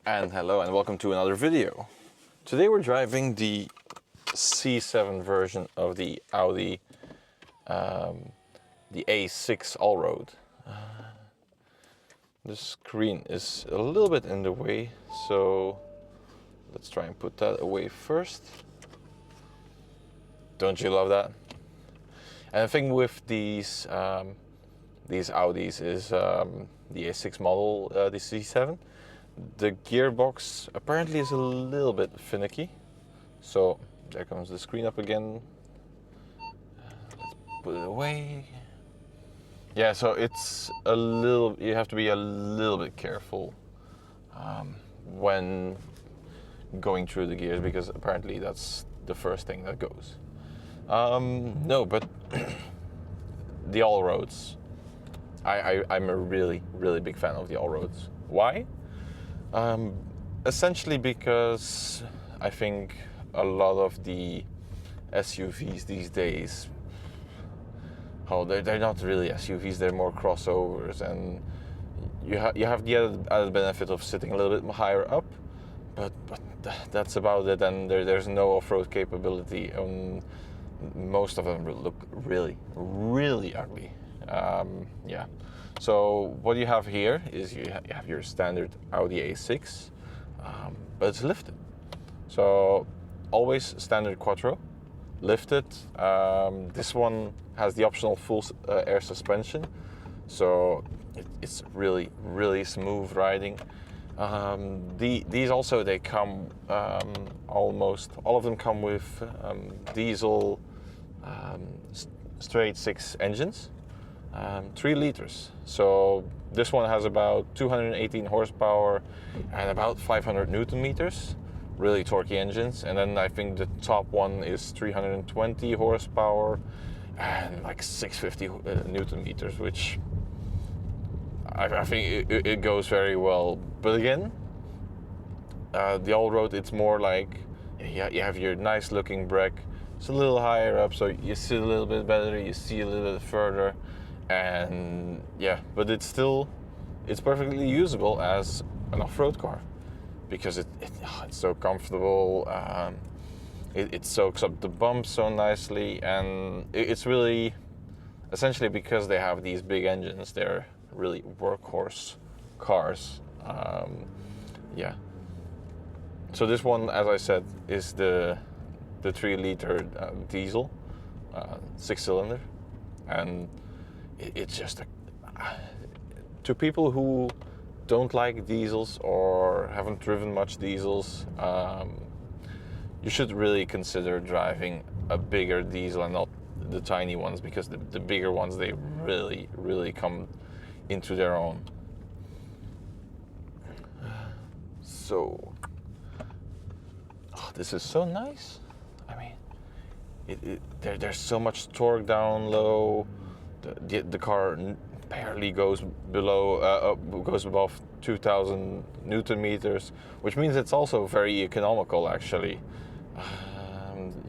And hello and welcome to another video. Today we're driving the C7 version of the Audi the A6 Allroad. The screen is a little bit in the way, so let's try and put that away first. Don't you love that? And the thing with these Audis is the A6 model, the C7. The gearbox apparently is a little bit finicky. So there comes the screen up again. Let's put it away. Yeah, so it's a little, you have to be a little bit careful when going through the gears, because apparently that's the first thing that goes. No, but the Allroads, I'm a really big fan of the Allroads. Why? Essentially because I think a lot of the SUVs these days, they're not really SUVs, they're more crossovers, and you have the added benefit of sitting a little bit higher up, but that's about it, and there's no off-road capability, and most of them look really ugly. Yeah. So what you have here is you have your standard Audi A6, but it's lifted. So always standard Quattro, lifted. This one has the optional full air suspension, so it's really smooth riding. These also, they come, almost all of them come with diesel straight 6 engines. 3 liters. So this one has about 218 horsepower and about 500 Newton meters. Really torquey engines. And then I think the top one is 320 horsepower and like 650 Newton meters, which I think it goes very well. But again, the Allroad, it's more like you have your nice looking brake. It's a little higher up, so you see a little bit better, you see a little bit further. And yeah, but it's perfectly usable as an off-road car, because it's so comfortable. It soaks up the bumps so nicely, and it's really, essentially, because they have these big engines, they're really workhorse cars. Yeah. So this one, as I said, is the 3-liter diesel, 6-cylinder, and it's just to people who don't like diesels or haven't driven much diesels, you should really consider driving a bigger diesel and not the tiny ones, because the bigger ones, they really come into their own. So this is so nice. I mean, there's so much torque down low. The car barely goes goes above 2,000 Newton meters, which means it's also very economical, actually.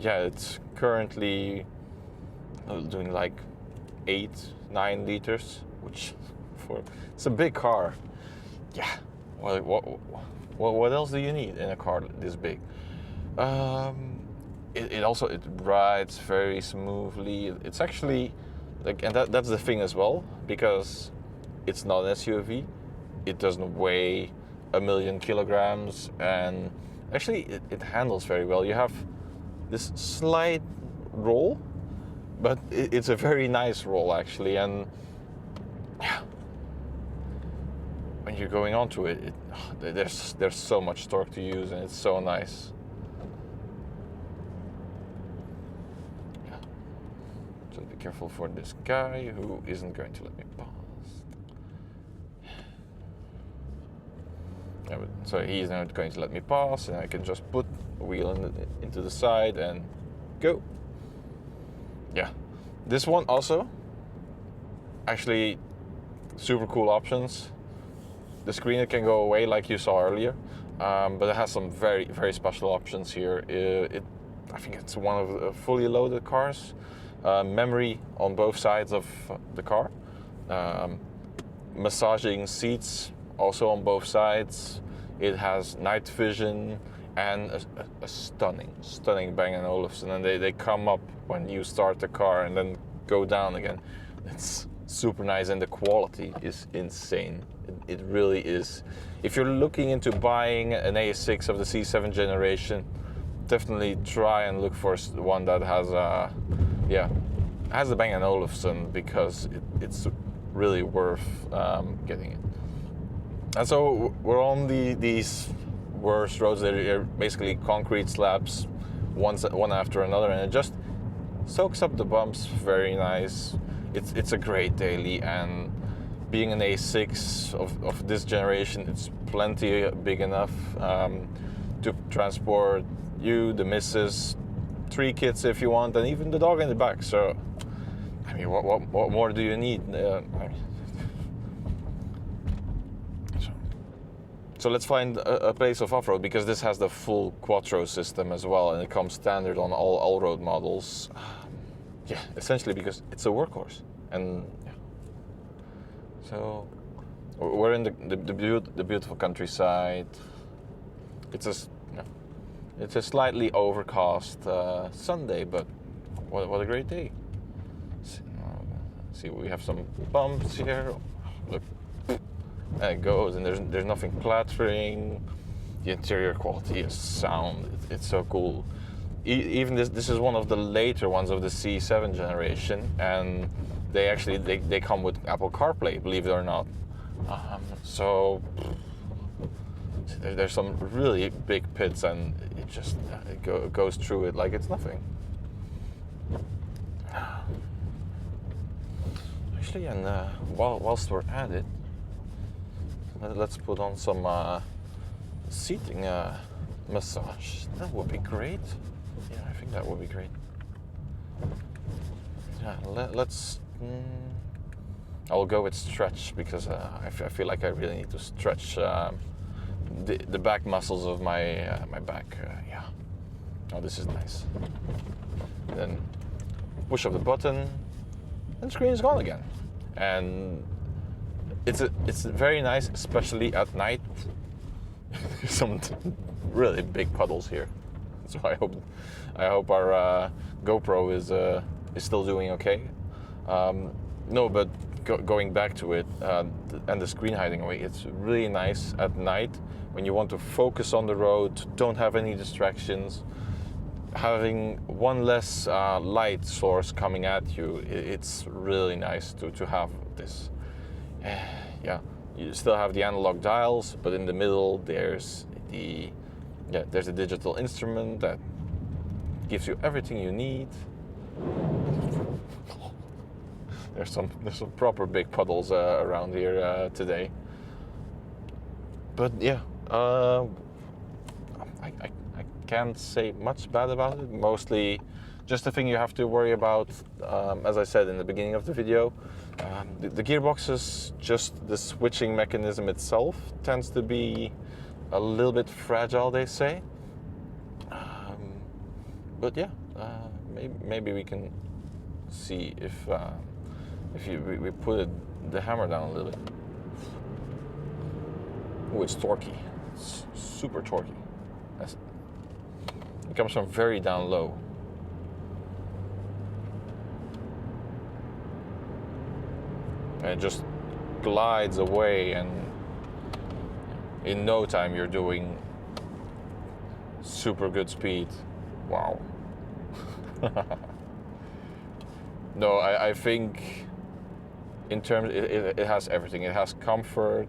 Yeah, it's currently doing like 8-9 liters, which it's a big car. Yeah. What else do you need in a car this big? It also rides very smoothly. It's actually like, and that's the thing as well, because it's not an SUV. It doesn't weigh 1,000,000 kilograms, and actually it handles very well. You have this slight roll, but it's a very nice roll, actually, and yeah, when you're going onto it, there's so much torque to use, and it's so nice. Be careful for this guy who isn't going to let me pass. Yeah, but, so he's not going to let me pass, and I can just put a wheel into the side and go. Yeah, this one also, actually, super cool options. The screen, it can go away like you saw earlier, but it has some very special options here. I think it's one of the fully loaded cars. Memory on both sides of the car, massaging seats also on both sides. It has night vision and a stunning Bang & Olufsen, and they come up when you start the car and then go down again. It's super nice, and the quality is insane. It really is. If you're looking into buying an A6 of the C7 generation, definitely try and look for one that has has the Bang & Olufsen, because it's really worth getting it. And so we're on these worst roads that are basically concrete slabs, one after another, and it just soaks up the bumps very nice. It's a great daily, and being an A6 of this generation, it's plenty big enough to transport you, the missus, 3 kids if you want, and even the dog in the back. So, I mean, what more do you need? So let's find a place of off-road, because this has the full Quattro system as well, and it comes standard on all all-road models. Yeah, essentially because it's a workhorse. And yeah, so we're in the beautiful countryside. It's a slightly overcast Sunday, but what a great day. See, we have some bumps here. Look, there it goes, and there's nothing clattering. The interior quality is sound. It's so cool. Even this is one of the later ones of the C7 generation, and they come with Apple CarPlay, believe it or not. So there's some really big pits, and it goes through it like it's nothing. Actually, and whilst we're at it, let's put on some seating massage. That would be great. Yeah, I think that would be great. Yeah, let's. I'll go with stretch, because I feel like I really need to stretch the back muscles of my back. Yeah. Oh, this is nice. Then push up the button, and the screen is gone again. And it's very nice, especially at night. Some really big puddles here, so I hope our GoPro is still doing okay. No, but going back to it, and the screen hiding away, it's really nice at night when you want to focus on the road, don't have any distractions. Having one less light source coming at you, it's really nice to have this. Yeah, you still have the analog dials, but in the middle there's a digital instrument that gives you everything you need. There's some proper big puddles around here today. But yeah, I can't say much bad about it. Mostly just the thing you have to worry about, as I said in the beginning of the video, the gearbox is just the switching mechanism itself tends to be a little bit fragile, they say. But yeah, maybe we can see if we put the hammer down a little bit. Oh, it's torquey. It's super torquey. It comes from very down low. And it just glides away, and in no time you're doing super good speed. Wow. No, I think in terms, it has everything. It has comfort,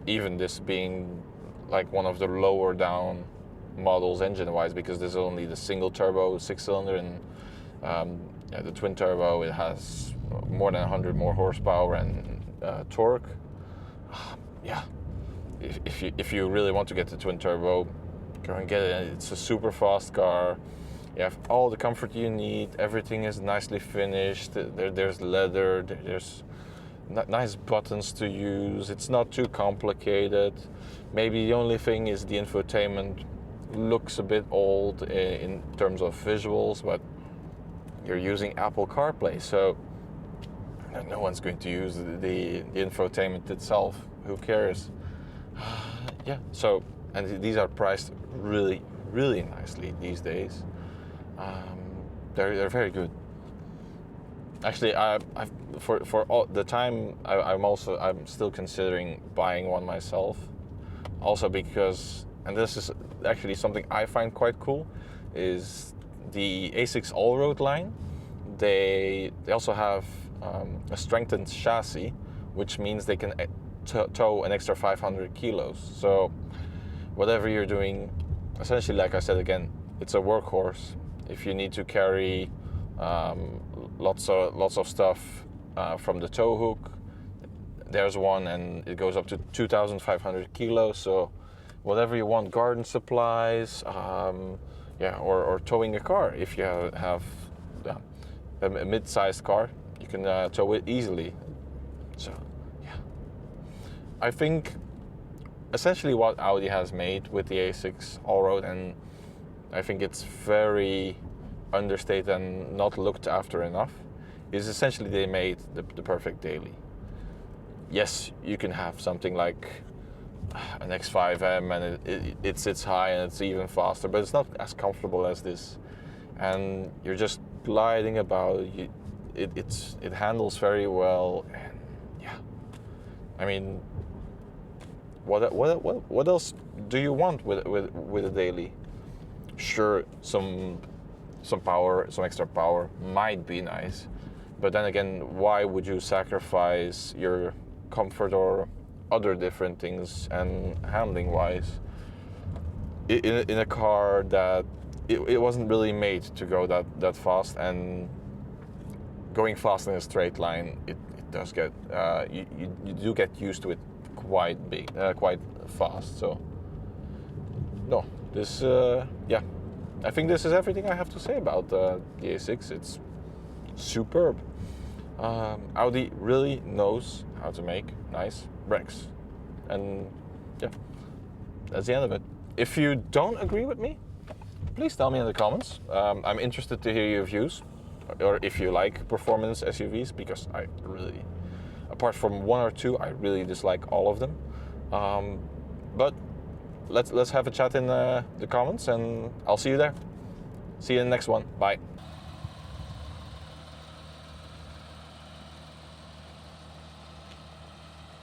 even this being like one of the lower down models engine-wise, because this is only the single turbo 6-cylinder, and the twin turbo, it has more than 100 more horsepower and torque. Yeah, if you really want to get the twin turbo, go and get it. It's a super fast car. You have all the comfort you need. Everything is nicely finished. There's leather. There's nice buttons to use. It's not too complicated. Maybe the only thing is the infotainment looks a bit old in terms of visuals, but you're using Apple CarPlay, so no one's going to use the infotainment itself. Who cares? yeah, so, and these are priced really, really nicely these days. They're very good. Actually, for all the time, I'm still considering buying one myself. Also because, and this is actually something I find quite cool, is the A6 Allroad line. They also have a strengthened chassis, which means they can tow an extra 500 kilos. So whatever you're doing, essentially, like I said again, it's a workhorse. If you need to carry lots of stuff from the tow hook, there's one, and it goes up to 2,500 kilos. So whatever you want, garden supplies, or towing a car. If you have a mid-sized car, you can tow it easily. So yeah, I think essentially what Audi has made with the A6 Allroad, and I think it's very understated and not looked after enough, is essentially they made the perfect daily. Yes, you can have something like an X5M and it sits high and it's even faster, but it's not as comfortable as this. And you're just gliding about. It handles very well, and yeah. I mean, what else do you want with a daily? Sure, some power, some extra power might be nice, but then again, why would you sacrifice your comfort or other different things and handling wise in a car that it wasn't really made to go that fast? And going fast in a straight line, it does get you do get used to it quite fast. So no, this yeah, I think this is everything I have to say about the A6. It's superb. Audi really knows how to make nice brakes, and yeah, that's the end of it. If you don't agree with me, please tell me in the comments. I'm interested to hear your views, or if you like performance SUVs, because I really, apart from one or two, I really dislike all of them. But let's have a chat in the comments, and I'll see you there. See you in the next one. Bye.